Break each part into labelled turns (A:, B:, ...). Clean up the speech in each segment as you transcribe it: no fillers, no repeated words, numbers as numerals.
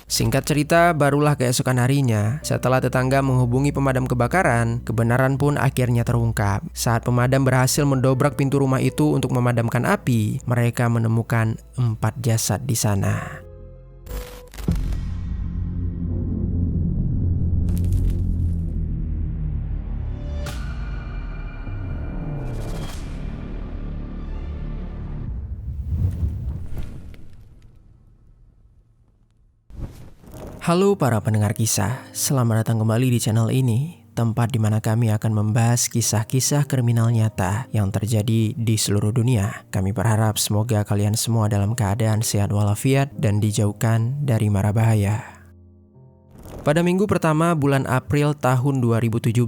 A: Singkat cerita, barulah keesokan harinya, setelah tetangga menghubungi pemadam kebakaran, kebenaran pun akhirnya terungkap. Saat pemadam berhasil mendobrak pintu rumah itu untuk memadamkan api, mereka menemukan 4 jasad di sana. Halo para pendengar kisah, selamat datang kembali di channel ini, tempat di mana kami akan membahas kisah-kisah kriminal nyata yang terjadi di seluruh dunia. Kami berharap semoga kalian semua dalam keadaan sehat walafiat dan dijauhkan dari mara bahaya. Pada minggu pertama bulan April tahun 2017,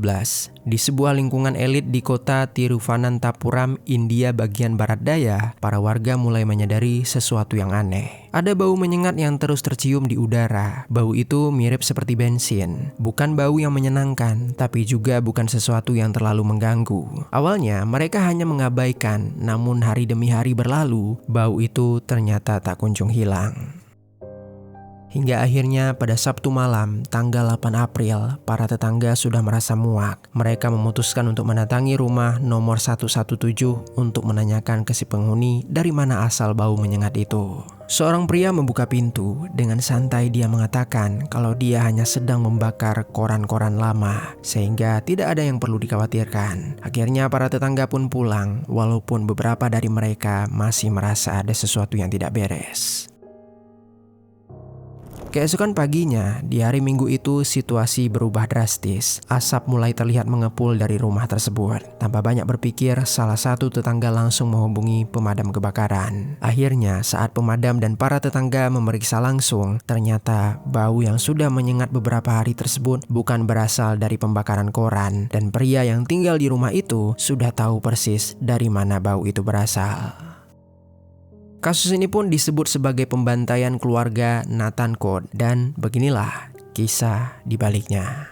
A: di sebuah lingkungan elit di kota Tiruvananthapuram, India bagian barat daya, para warga mulai menyadari sesuatu yang aneh. Ada bau menyengat yang terus tercium di udara. Bau itu mirip seperti bensin. Bukan bau yang menyenangkan, tapi juga bukan sesuatu yang terlalu mengganggu. Awalnya mereka hanya mengabaikan, namun hari demi hari berlalu, bau itu ternyata tak kunjung hilang. Hingga akhirnya pada Sabtu malam, tanggal 8 April, para tetangga sudah merasa muak. Mereka memutuskan untuk mendatangi rumah nomor 117 untuk menanyakan ke si penghuni dari mana asal bau menyengat itu. Seorang pria membuka pintu. Dengan santai dia mengatakan kalau dia hanya sedang membakar koran-koran lama, sehingga tidak ada yang perlu dikhawatirkan. Akhirnya para tetangga pun pulang, walaupun beberapa dari mereka masih merasa ada sesuatu yang tidak beres. Keesokan paginya, di hari Minggu itu situasi berubah drastis. Asap mulai terlihat mengepul dari rumah tersebut. Tanpa banyak berpikir, salah satu tetangga langsung menghubungi pemadam kebakaran. Akhirnya, saat pemadam dan para tetangga memeriksa langsung, ternyata bau yang sudah menyengat beberapa hari tersebut bukan berasal dari pembakaran koran. Dan pria yang tinggal di rumah itu sudah tahu persis dari mana bau itu berasal. Kasus ini pun disebut sebagai pembantaian keluarga Nathan Code, dan beginilah kisah di baliknya.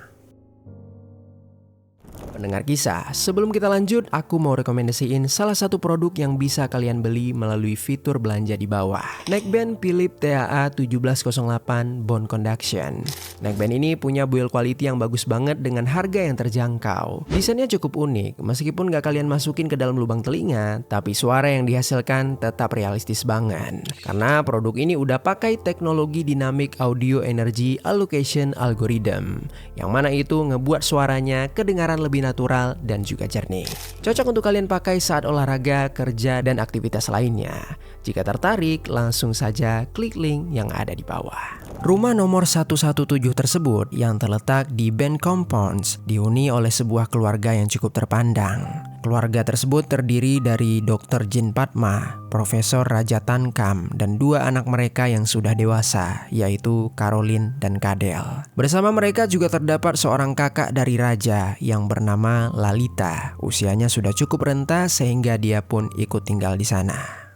A: Pendengar kisah, sebelum kita lanjut, aku mau rekomendasiin salah satu produk yang bisa kalian beli melalui fitur belanja di bawah. Neckband Philips TAA 1708 Bone Conduction. Neckband ini punya build quality yang bagus banget dengan harga yang terjangkau. Desainnya cukup unik, meskipun gak kalian masukin ke dalam lubang telinga, tapi suara yang dihasilkan tetap realistis banget. Karena produk ini udah pakai teknologi Dynamic Audio Energy Allocation Algorithm, yang mana itu ngebuat suaranya kedengaran lebih natural dan juga jernih. Cocok untuk kalian pakai saat olahraga, kerja, dan aktivitas lainnya. Jika tertarik, langsung saja klik link yang ada di bawah. Rumah nomor 117 tersebut yang terletak di Bend Compounds dihuni oleh sebuah keluarga yang cukup terpandang. Keluarga tersebut terdiri dari Dr. Jin Padma, Profesor Raja Tankam, dan 2 anak mereka yang sudah dewasa, yaitu Caroline dan Kadel. Bersama mereka juga terdapat seorang kakak dari Raja yang bernama Lalita. Usianya sudah cukup renta sehingga dia pun ikut tinggal di sana.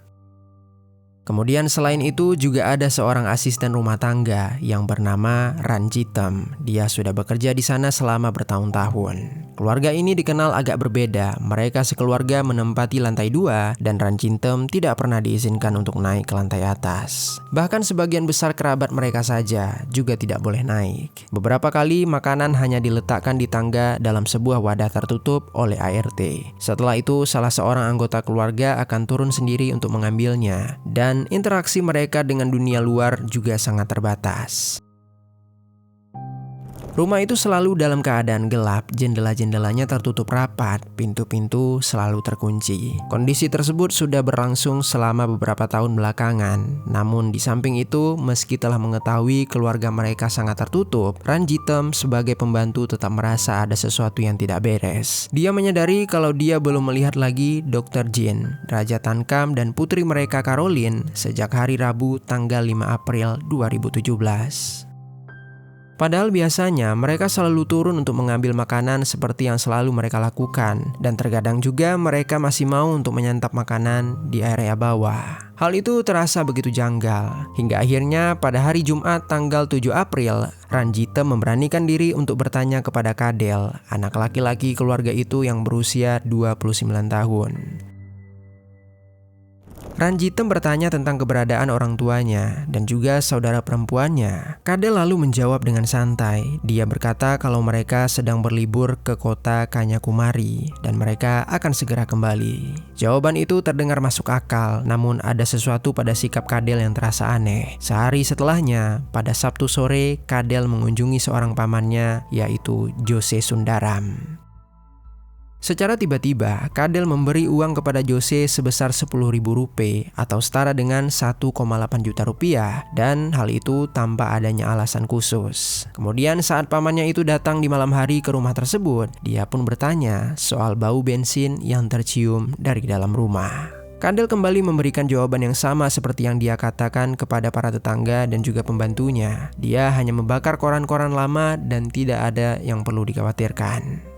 A: Kemudian selain itu juga ada seorang asisten rumah tangga yang bernama Ranjitam. Dia sudah bekerja di sana selama bertahun-tahun. Keluarga ini dikenal agak berbeda. Mereka sekeluarga menempati lantai 2 dan Ranjitam tidak pernah diizinkan untuk naik ke lantai atas. Bahkan sebagian besar kerabat mereka saja juga tidak boleh naik. Beberapa kali makanan hanya diletakkan di tangga dalam sebuah wadah tertutup oleh ART. Setelah itu salah seorang anggota keluarga akan turun sendiri untuk mengambilnya, dan interaksi mereka dengan dunia luar juga sangat terbatas. Rumah itu selalu dalam keadaan gelap, jendela-jendelanya tertutup rapat, pintu-pintu selalu terkunci. Kondisi tersebut sudah berlangsung selama beberapa tahun belakangan. Namun di samping itu, meski telah mengetahui keluarga mereka sangat tertutup, Ranjitam sebagai pembantu tetap merasa ada sesuatu yang tidak beres. Dia menyadari kalau dia belum melihat lagi Dr. Jin, Raja Tankam, dan putri mereka Caroline sejak hari Rabu tanggal 5 April 2017. Padahal biasanya mereka selalu turun untuk mengambil makanan seperti yang selalu mereka lakukan, dan terkadang juga mereka masih mau untuk menyantap makanan di area bawah. Hal itu terasa begitu janggal, hingga akhirnya pada hari Jumat tanggal 7 April, Ranjita memberanikan diri untuk bertanya kepada Kadel, anak laki-laki keluarga itu yang berusia 29 tahun. Ranjitem bertanya tentang keberadaan orang tuanya dan juga saudara perempuannya. Kadel lalu menjawab dengan santai. Dia berkata kalau mereka sedang berlibur ke kota Kanyakumari dan mereka akan segera kembali. Jawaban itu terdengar masuk akal, namun ada sesuatu pada sikap Kadel yang terasa aneh. Sehari setelahnya, pada Sabtu sore, Kadel mengunjungi seorang pamannya, yaitu Jose Sundaram. Secara tiba-tiba, Kadel memberi uang kepada Jose sebesar 10.000 rupiah atau setara dengan 1,8 juta rupiah, dan hal itu tanpa adanya alasan khusus. Kemudian saat pamannya itu datang di malam hari ke rumah tersebut, dia pun bertanya soal bau bensin yang tercium dari dalam rumah. Kadel kembali memberikan jawaban yang sama seperti yang dia katakan kepada para tetangga dan juga pembantunya. Dia hanya membakar koran-koran lama dan tidak ada yang perlu dikhawatirkan.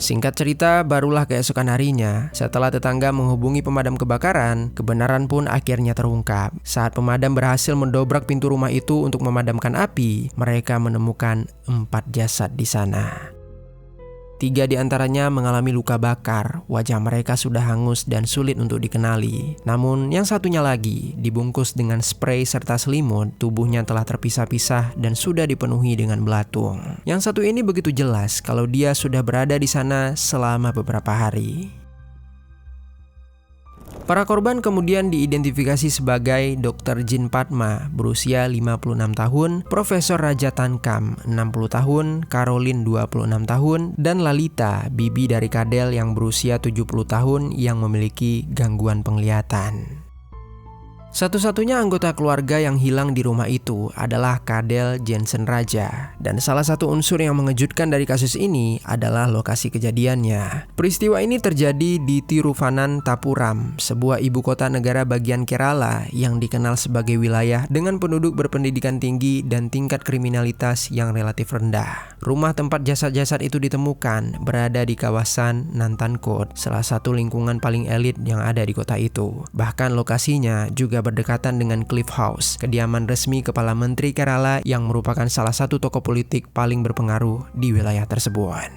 A: Singkat cerita, barulah keesokan harinya, setelah tetangga menghubungi pemadam kebakaran, kebenaran pun akhirnya terungkap. Saat pemadam berhasil mendobrak pintu rumah itu untuk memadamkan api, mereka menemukan 4 jasad di sana. 3 di antaranya mengalami luka bakar, wajah mereka sudah hangus dan sulit untuk dikenali. Namun yang satunya lagi dibungkus dengan spray serta selimut, tubuhnya telah terpisah-pisah dan sudah dipenuhi dengan belatung. Yang satu ini begitu jelas kalau dia sudah berada di sana selama beberapa hari. Para korban kemudian diidentifikasi sebagai Dr. Jin Padma berusia 56 tahun, Profesor Raja Tankam 60 tahun, Caroline 26 tahun, dan Lalita, bibi dari Kadel yang berusia 70 tahun yang memiliki gangguan penglihatan. Satu-satunya anggota keluarga yang hilang di rumah itu adalah Kadel Jensen Raja. Dan salah satu unsur yang mengejutkan dari kasus ini adalah lokasi kejadiannya. Peristiwa ini terjadi di Tiruvananthapuram, sebuah ibu kota negara bagian Kerala yang dikenal sebagai wilayah dengan penduduk berpendidikan tinggi dan tingkat kriminalitas yang relatif rendah. Rumah tempat jasad-jasad itu ditemukan berada di kawasan Nantankot, salah satu lingkungan paling elit yang ada di kota itu. Bahkan lokasinya juga berdekatan dengan Cliff House, kediaman resmi Kepala Menteri Kerala yang merupakan salah satu tokoh politik paling berpengaruh di wilayah tersebut.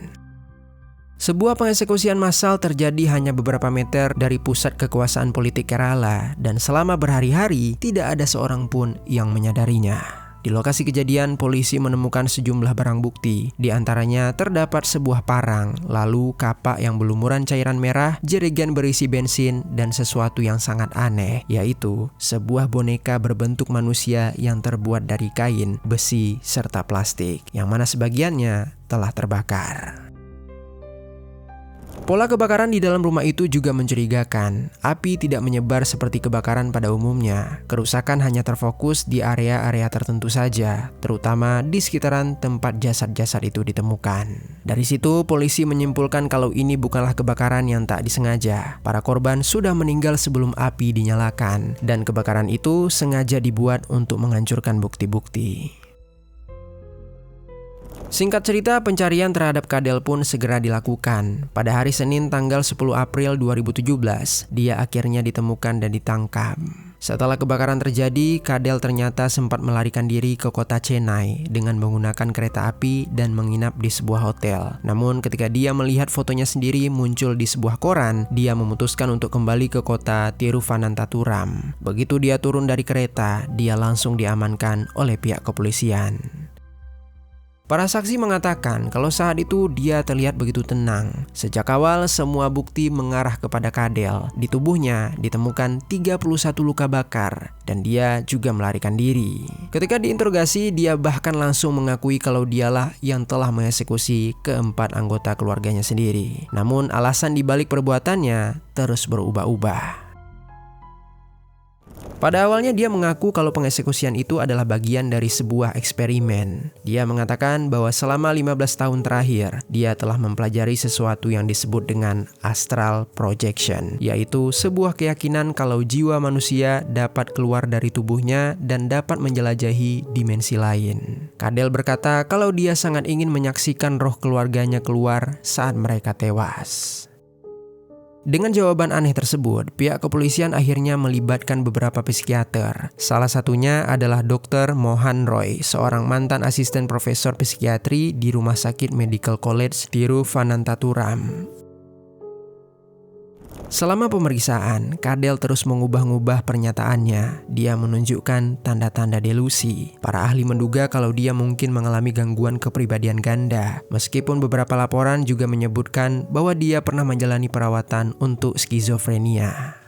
A: Sebuah pengeksekusian massal terjadi hanya beberapa meter dari pusat kekuasaan politik Kerala, dan selama berhari-hari tidak ada seorang pun yang menyadarinya. Di lokasi kejadian, polisi menemukan sejumlah barang bukti. Di antaranya terdapat sebuah parang, lalu kapak yang berlumuran cairan merah, jerigen berisi bensin, dan sesuatu yang sangat aneh, yaitu sebuah boneka berbentuk manusia yang terbuat dari kain, besi, serta plastik, yang mana sebagiannya telah terbakar. Pola kebakaran di dalam rumah itu juga mencurigakan. Api tidak menyebar seperti kebakaran pada umumnya. Kerusakan hanya terfokus di area-area tertentu saja, terutama di sekitaran tempat jasad-jasad itu ditemukan. Dari situ, polisi menyimpulkan kalau ini bukanlah kebakaran yang tak disengaja. Para korban sudah meninggal sebelum api dinyalakan, dan kebakaran itu sengaja dibuat untuk menghancurkan bukti-bukti. Singkat cerita, pencarian terhadap Kadel pun segera dilakukan. Pada hari Senin tanggal 10 April 2017, dia akhirnya ditemukan dan ditangkap. Setelah kebakaran terjadi, Kadel ternyata sempat melarikan diri ke kota Chennai dengan menggunakan kereta api dan menginap di sebuah hotel. Namun ketika dia melihat fotonya sendiri muncul di sebuah koran, dia memutuskan untuk kembali ke kota Tiruvananthapuram. Begitu dia turun dari kereta, dia langsung diamankan oleh pihak kepolisian. Para saksi mengatakan kalau saat itu dia terlihat begitu tenang. Sejak awal semua bukti mengarah kepada Kadel. Di tubuhnya ditemukan 31 luka bakar dan dia juga melarikan diri. Ketika diinterogasi, dia bahkan langsung mengakui kalau dialah yang telah mengeksekusi keempat anggota keluarganya sendiri. Namun alasan dibalik perbuatannya terus berubah-ubah. Pada awalnya dia mengaku kalau pengeksekusian itu adalah bagian dari sebuah eksperimen. Dia mengatakan bahwa selama 15 tahun terakhir, dia telah mempelajari sesuatu yang disebut dengan astral projection, yaitu sebuah keyakinan kalau jiwa manusia dapat keluar dari tubuhnya dan dapat menjelajahi dimensi lain. Kadel berkata kalau dia sangat ingin menyaksikan roh keluarganya keluar saat mereka tewas. Dengan jawaban aneh tersebut, pihak kepolisian akhirnya melibatkan beberapa psikiater. Salah satunya adalah Dr. Mohan Roy, seorang mantan asisten profesor psikiatri di Rumah Sakit Medical College Tiruvananthapuram. Selama pemeriksaan, Cadell terus mengubah-ubah pernyataannya. Dia menunjukkan tanda-tanda delusi. Para ahli menduga kalau dia mungkin mengalami gangguan kepribadian ganda. Meskipun beberapa laporan juga menyebutkan bahwa dia pernah menjalani perawatan untuk skizofrenia.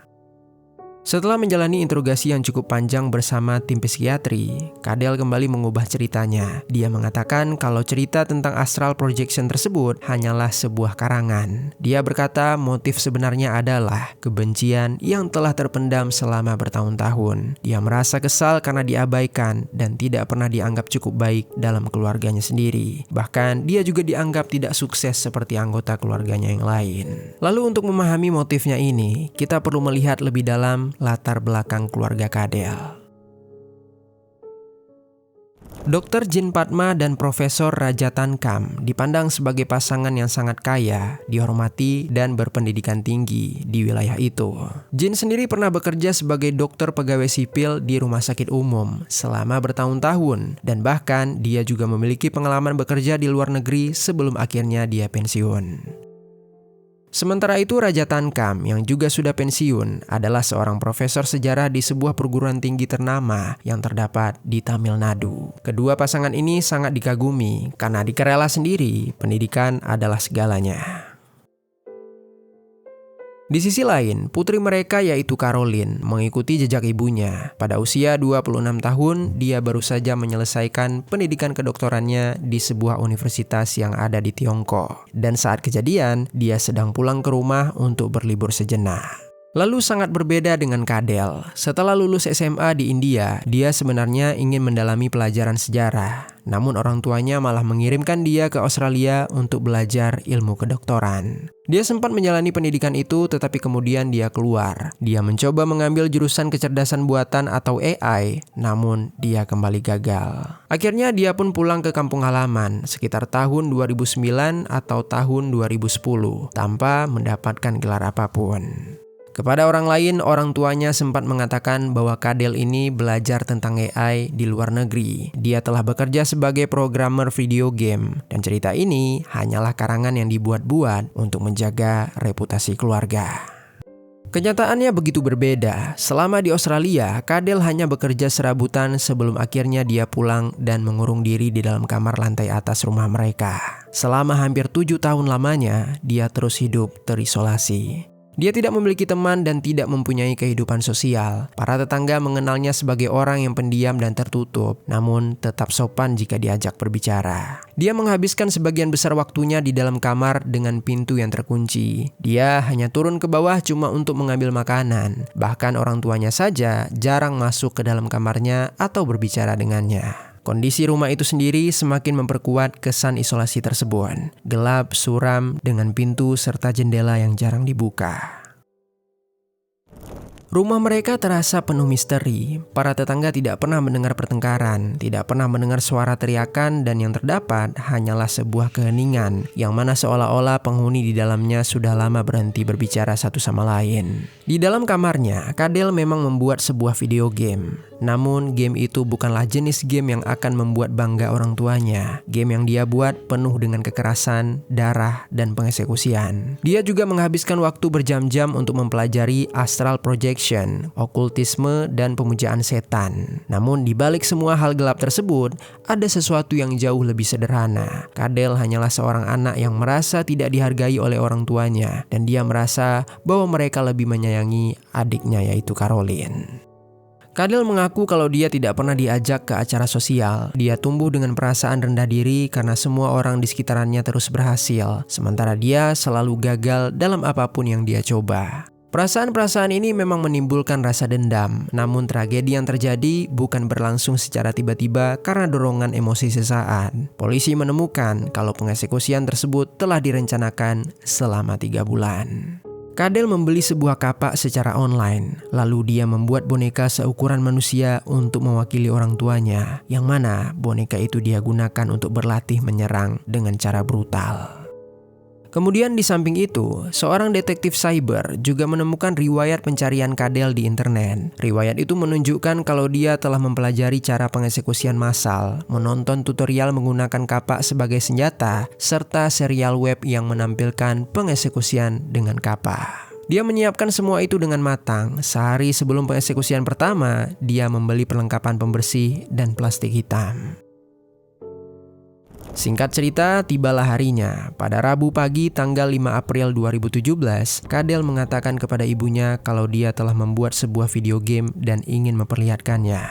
A: Setelah menjalani interogasi yang cukup panjang bersama tim psikiatri, Cadell kembali mengubah ceritanya. Dia mengatakan kalau cerita tentang astral projection tersebut hanyalah sebuah karangan. Dia berkata motif sebenarnya adalah kebencian yang telah terpendam selama bertahun-tahun. Dia merasa kesal karena diabaikan dan tidak pernah dianggap cukup baik dalam keluarganya sendiri. Bahkan dia juga dianggap tidak sukses seperti anggota keluarganya yang lain. Lalu untuk memahami motifnya ini, kita perlu melihat lebih dalam latar belakang keluarga Cadell. Dr. Jin Padma dan Profesor Rajatan Kam dipandang sebagai pasangan yang sangat kaya, dihormati, dan berpendidikan tinggi di wilayah itu. Jin sendiri pernah bekerja sebagai dokter pegawai sipil di rumah sakit umum selama bertahun-tahun, dan bahkan dia juga memiliki pengalaman bekerja di luar negeri sebelum akhirnya dia pensiun. Sementara itu Rajatan Kam yang juga sudah pensiun adalah seorang profesor sejarah di sebuah perguruan tinggi ternama yang terdapat di Tamil Nadu. Kedua pasangan ini sangat dikagumi karena di Kerala sendiri pendidikan adalah segalanya. Di sisi lain, putri mereka yaitu Caroline mengikuti jejak ibunya. Pada usia 26 tahun, dia baru saja menyelesaikan pendidikan kedoktorannya di sebuah universitas yang ada di Tiongkok. Dan saat kejadian, dia sedang pulang ke rumah untuk berlibur sejenak. Lalu sangat berbeda dengan Cadell. Setelah lulus SMA di India, dia sebenarnya ingin mendalami pelajaran sejarah. Namun orang tuanya malah mengirimkan dia ke Australia untuk belajar ilmu kedokteran. Dia sempat menjalani pendidikan itu tetapi kemudian dia keluar. Dia mencoba mengambil jurusan kecerdasan buatan atau AI, namun dia kembali gagal. Akhirnya dia pun pulang ke kampung halaman sekitar tahun 2009 atau tahun 2010 tanpa mendapatkan gelar apapun. Kepada orang lain, orang tuanya sempat mengatakan bahwa Cadell ini belajar tentang AI di luar negeri. Dia telah bekerja sebagai programmer video game, dan cerita ini hanyalah karangan yang dibuat-buat untuk menjaga reputasi keluarga. Kenyataannya begitu berbeda. Selama di Australia, Cadell hanya bekerja serabutan sebelum akhirnya dia pulang dan mengurung diri di dalam kamar lantai atas rumah mereka. Selama hampir 7 tahun lamanya, dia terus hidup terisolasi. Dia tidak memiliki teman dan tidak mempunyai kehidupan sosial. Para tetangga mengenalnya sebagai orang yang pendiam dan tertutup, namun tetap sopan jika diajak berbicara. Dia menghabiskan sebagian besar waktunya di dalam kamar dengan pintu yang terkunci. Dia hanya turun ke bawah cuma untuk mengambil makanan. Bahkan orang tuanya saja jarang masuk ke dalam kamarnya atau berbicara dengannya. Kondisi rumah itu sendiri semakin memperkuat kesan isolasi tersebut. Gelap, suram, dengan pintu serta jendela yang jarang dibuka. Rumah mereka terasa penuh misteri. Para tetangga tidak pernah mendengar pertengkaran, tidak pernah mendengar suara teriakan, dan yang terdapat hanyalah sebuah keheningan yang mana seolah-olah penghuni di dalamnya sudah lama berhenti berbicara satu sama lain. Di dalam kamarnya, Cadell memang membuat sebuah video game. Namun game itu bukanlah jenis game yang akan membuat bangga orang tuanya. Game yang dia buat penuh dengan kekerasan, darah, dan pengeksekusian. Dia juga menghabiskan waktu berjam-jam untuk mempelajari astral projection, okultisme, dan pemujaan setan. Namun di balik semua hal gelap tersebut, ada sesuatu yang jauh lebih sederhana. Cadell hanyalah seorang anak yang merasa tidak dihargai oleh orang tuanya, dan dia merasa bahwa mereka lebih menyayangi adiknya yaitu Caroline. Cadell mengaku kalau dia tidak pernah diajak ke acara sosial. Dia tumbuh dengan perasaan rendah diri karena semua orang di sekitarnya terus berhasil, sementara dia selalu gagal dalam apapun yang dia coba. Perasaan-perasaan ini memang menimbulkan rasa dendam, namun tragedi yang terjadi bukan berlangsung secara tiba-tiba karena dorongan emosi sesaat. Polisi menemukan kalau pengeksekusian tersebut telah direncanakan selama 3 bulan. Cadell membeli sebuah kapak secara online, lalu dia membuat boneka seukuran manusia untuk mewakili orang tuanya, yang mana boneka itu dia gunakan untuk berlatih menyerang dengan cara brutal. Kemudian di samping itu, seorang detektif cyber juga menemukan riwayat pencarian Cadell di internet. Riwayat itu menunjukkan kalau dia telah mempelajari cara pengeksekusian massal, menonton tutorial menggunakan kapak sebagai senjata, serta serial web yang menampilkan pengeksekusian dengan kapak. Dia menyiapkan semua itu dengan matang. Sehari sebelum pengeksekusian pertama, dia membeli perlengkapan pembersih dan plastik hitam. Singkat cerita, tibalah harinya. Pada Rabu pagi tanggal 5 April 2017, Cadel mengatakan kepada ibunya kalau dia telah membuat sebuah video game dan ingin memperlihatkannya.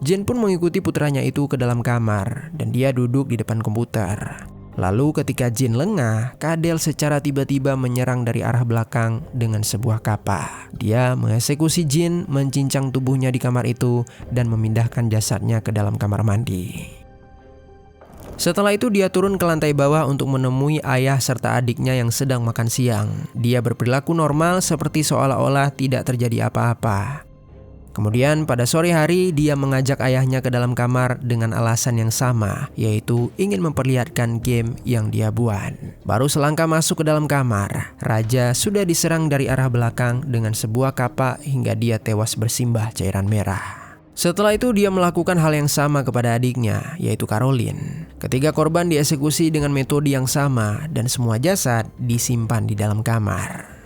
A: Jin pun mengikuti putranya itu ke dalam kamar dan dia duduk di depan komputer. Lalu ketika Jin lengah, Cadel secara tiba-tiba menyerang dari arah belakang dengan sebuah kapah. Dia mengeksekusi Jin, mencincang tubuhnya di kamar itu dan memindahkan jasadnya ke dalam kamar mandi. Setelah itu dia turun ke lantai bawah untuk menemui ayah serta adiknya yang sedang makan siang. Dia berperilaku normal seperti seolah-olah tidak terjadi apa-apa. Kemudian pada sore hari dia mengajak ayahnya ke dalam kamar dengan alasan yang sama, yaitu ingin memperlihatkan game yang dia buat. Baru selangkah masuk ke dalam kamar, Raja sudah diserang dari arah belakang dengan sebuah kapak hingga dia tewas bersimbah cairan merah. Setelah itu dia melakukan hal yang sama kepada adiknya, yaitu Caroline. Ketiga korban dieksekusi dengan metode yang sama dan semua jasad disimpan di dalam kamar.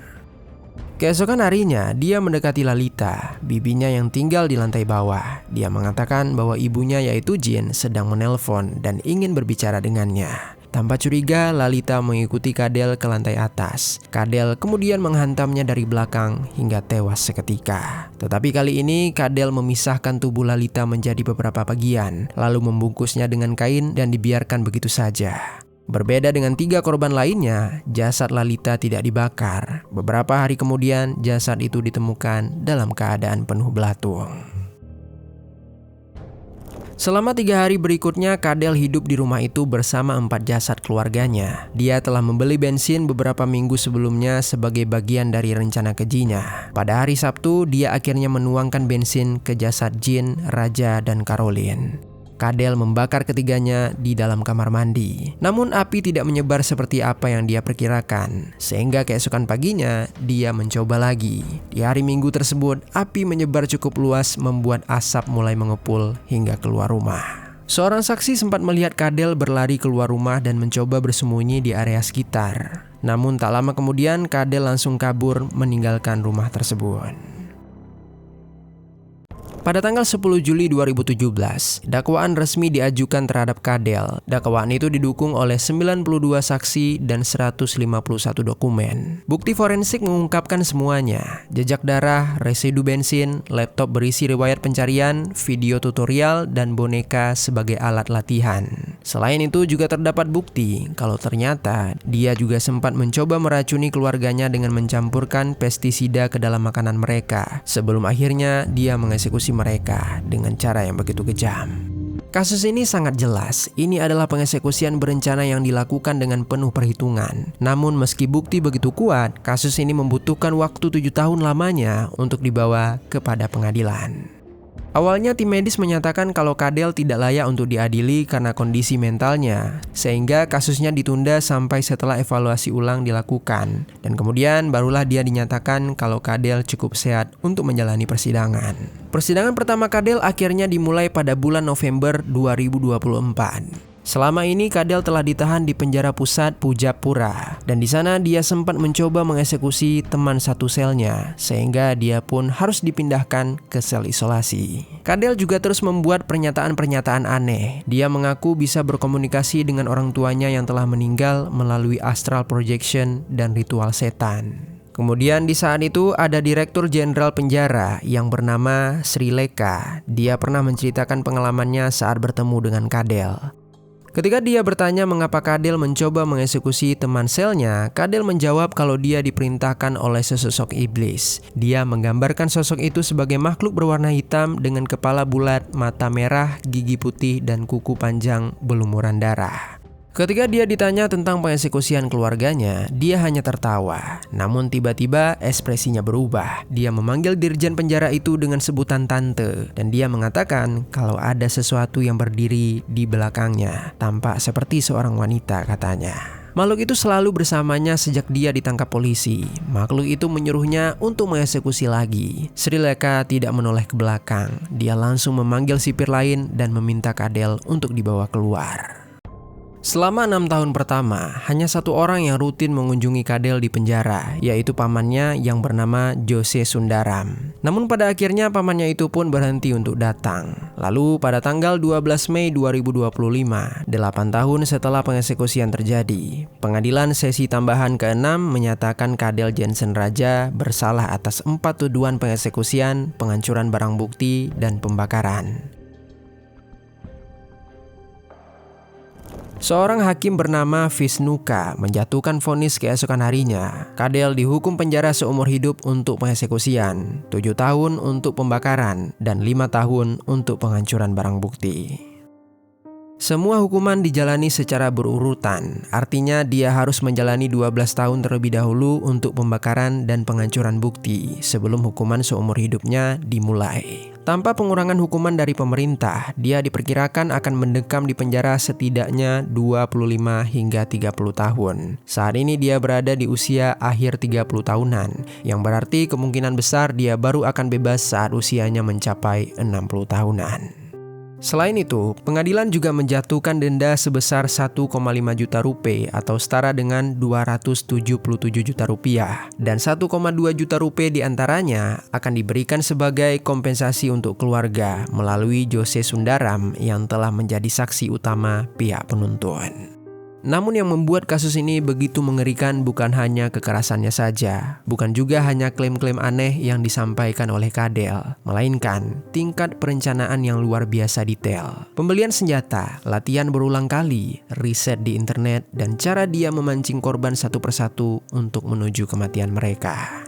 A: Keesokan harinya, dia mendekati Lalita, bibinya yang tinggal di lantai bawah. Dia mengatakan bahwa ibunya yaitu Jin sedang menelpon dan ingin berbicara dengannya. Tanpa curiga, Lalita mengikuti Cadel ke lantai atas. Cadel kemudian menghantamnya dari belakang hingga tewas seketika. Tetapi kali ini, Cadel memisahkan tubuh Lalita menjadi beberapa bagian, lalu membungkusnya dengan kain dan dibiarkan begitu saja. Berbeda dengan 3 korban lainnya, jasad Lalita tidak dibakar. Beberapa hari kemudian, jasad itu ditemukan dalam keadaan penuh belatung. Selama 3 hari berikutnya, Cadel hidup di rumah itu bersama 4 jasad keluarganya. Dia telah membeli bensin beberapa minggu sebelumnya sebagai bagian dari rencana kejinya. Pada hari Sabtu, dia akhirnya menuangkan bensin ke jasad Jin, Raja, dan Caroline. Cadel membakar ketiganya di dalam kamar mandi. Namun api tidak menyebar seperti apa yang dia perkirakan. Sehingga keesokan paginya, dia mencoba lagi. Di hari Minggu tersebut, api menyebar cukup luas membuat asap mulai mengepul hingga keluar rumah. Seorang saksi sempat melihat Cadel berlari keluar rumah dan mencoba bersembunyi di area sekitar. Namun tak lama kemudian, Cadel langsung kabur meninggalkan rumah tersebut. Pada tanggal 10 Juli 2017, dakwaan resmi diajukan terhadap Cadel. Dakwaan itu didukung oleh 92 saksi dan 151 dokumen. Bukti forensik mengungkapkan semuanya: jejak darah, residu bensin, laptop berisi riwayat pencarian, video tutorial, dan boneka sebagai alat latihan. Selain itu juga terdapat bukti kalau ternyata dia juga sempat mencoba meracuni keluarganya dengan mencampurkan pestisida ke dalam makanan mereka, sebelum akhirnya dia mengeksekusi mereka dengan cara yang begitu kejam. Kasus ini sangat jelas, ini adalah pengeksekusian berencana yang dilakukan dengan penuh perhitungan. Namun meski bukti begitu kuat, kasus ini membutuhkan waktu 7 tahun lamanya untuk dibawa kepada pengadilan. Awalnya tim medis menyatakan kalau Cadel tidak layak untuk diadili karena kondisi mentalnya, sehingga kasusnya ditunda sampai setelah evaluasi ulang dilakukan. Dan kemudian barulah dia dinyatakan kalau Cadel cukup sehat untuk menjalani persidangan. Persidangan pertama Cadel akhirnya dimulai pada bulan November 2024. Selama ini Cadel telah ditahan di penjara pusat Pujapura, dan di sana dia sempat mencoba mengeksekusi teman satu selnya, sehingga dia pun harus dipindahkan ke sel isolasi. Cadel juga terus membuat pernyataan-pernyataan aneh. Dia mengaku bisa berkomunikasi dengan orang tuanya yang telah meninggal melalui astral projection dan ritual setan. Kemudian di saat itu ada Direktur Jenderal Penjara yang bernama Sri Leka. Dia pernah menceritakan pengalamannya saat bertemu dengan Cadel. Ketika dia bertanya mengapa Cadel mencoba mengeksekusi teman selnya, Cadel menjawab kalau dia diperintahkan oleh sesosok iblis. Dia menggambarkan sosok itu sebagai makhluk berwarna hitam dengan kepala bulat, mata merah, gigi putih, dan kuku panjang berlumuran darah. Ketika dia ditanya tentang pengeksekusian keluarganya, dia hanya tertawa. Namun tiba-tiba ekspresinya berubah. Dia memanggil dirjen penjara itu dengan sebutan tante, dan dia mengatakan kalau ada sesuatu yang berdiri di belakangnya, tampak seperti seorang wanita katanya. Makhluk itu selalu bersamanya sejak dia ditangkap polisi. Makhluk itu menyuruhnya untuk mengeksekusi lagi. Sri Leka tidak menoleh ke belakang. Dia langsung memanggil sipir lain dan meminta Cadel untuk dibawa keluar. Selama 6 tahun pertama, hanya satu orang yang rutin mengunjungi Kadel di penjara, yaitu pamannya yang bernama Jose Sundaram. Namun pada akhirnya pamannya itu pun berhenti untuk datang. Lalu pada tanggal 12 Mei 2025, 8 tahun setelah pengeksekusian terjadi, pengadilan sesi tambahan ke-6 menyatakan Kadel Jensen Raja bersalah atas 4 tuduhan pengeksekusian, penghancuran barang bukti, dan pembakaran. Seorang hakim bernama Visnuka menjatuhkan vonis keesokan harinya. Kadel dihukum penjara seumur hidup untuk pengeksekusian, 7 tahun untuk pembakaran, dan 5 tahun untuk penghancuran barang bukti. Semua hukuman dijalani secara berurutan, artinya dia harus menjalani 12 tahun terlebih dahulu untuk pembakaran dan penghancuran bukti sebelum hukuman seumur hidupnya dimulai. Tanpa pengurangan hukuman dari pemerintah, dia diperkirakan akan mendekam di penjara setidaknya 25 hingga 30 tahun. Saat ini dia berada di usia akhir 30 tahunan, yang berarti kemungkinan besar dia baru akan bebas saat usianya mencapai 60 tahunan. Selain itu, pengadilan juga menjatuhkan denda sebesar 1,5 juta rupiah atau setara dengan 277 juta rupiah, dan 1,2 juta rupiah diantaranya akan diberikan sebagai kompensasi untuk keluarga melalui Jose Sundaram yang telah menjadi saksi utama pihak penuntut. Namun yang membuat kasus ini begitu mengerikan bukan hanya kekerasannya saja, bukan juga hanya klaim-klaim aneh yang disampaikan oleh Kadel, melainkan tingkat perencanaan yang luar biasa detail. Pembelian senjata, latihan berulang kali, riset di internet, dan cara dia memancing korban satu persatu untuk menuju kematian mereka.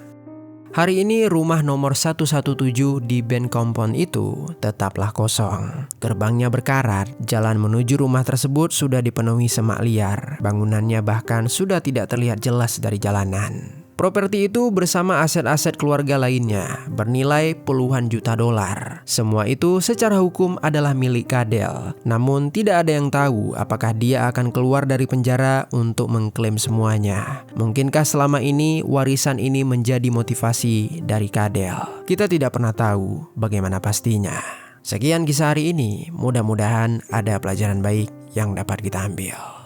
A: Hari ini rumah nomor 117 di Band Compound itu tetaplah kosong. Gerbangnya berkarat, jalan menuju rumah tersebut sudah dipenuhi semak liar. Bangunannya bahkan sudah tidak terlihat jelas dari jalanan. Properti itu bersama aset-aset keluarga lainnya bernilai puluhan juta dolar. Semua itu secara hukum adalah milik Kadel. Namun tidak ada yang tahu apakah dia akan keluar dari penjara untuk mengklaim semuanya. Mungkinkah selama ini warisan ini menjadi motivasi dari Kadel? Kita tidak pernah tahu bagaimana pastinya. Sekian kisah hari ini, mudah-mudahan ada pelajaran baik yang dapat kita ambil.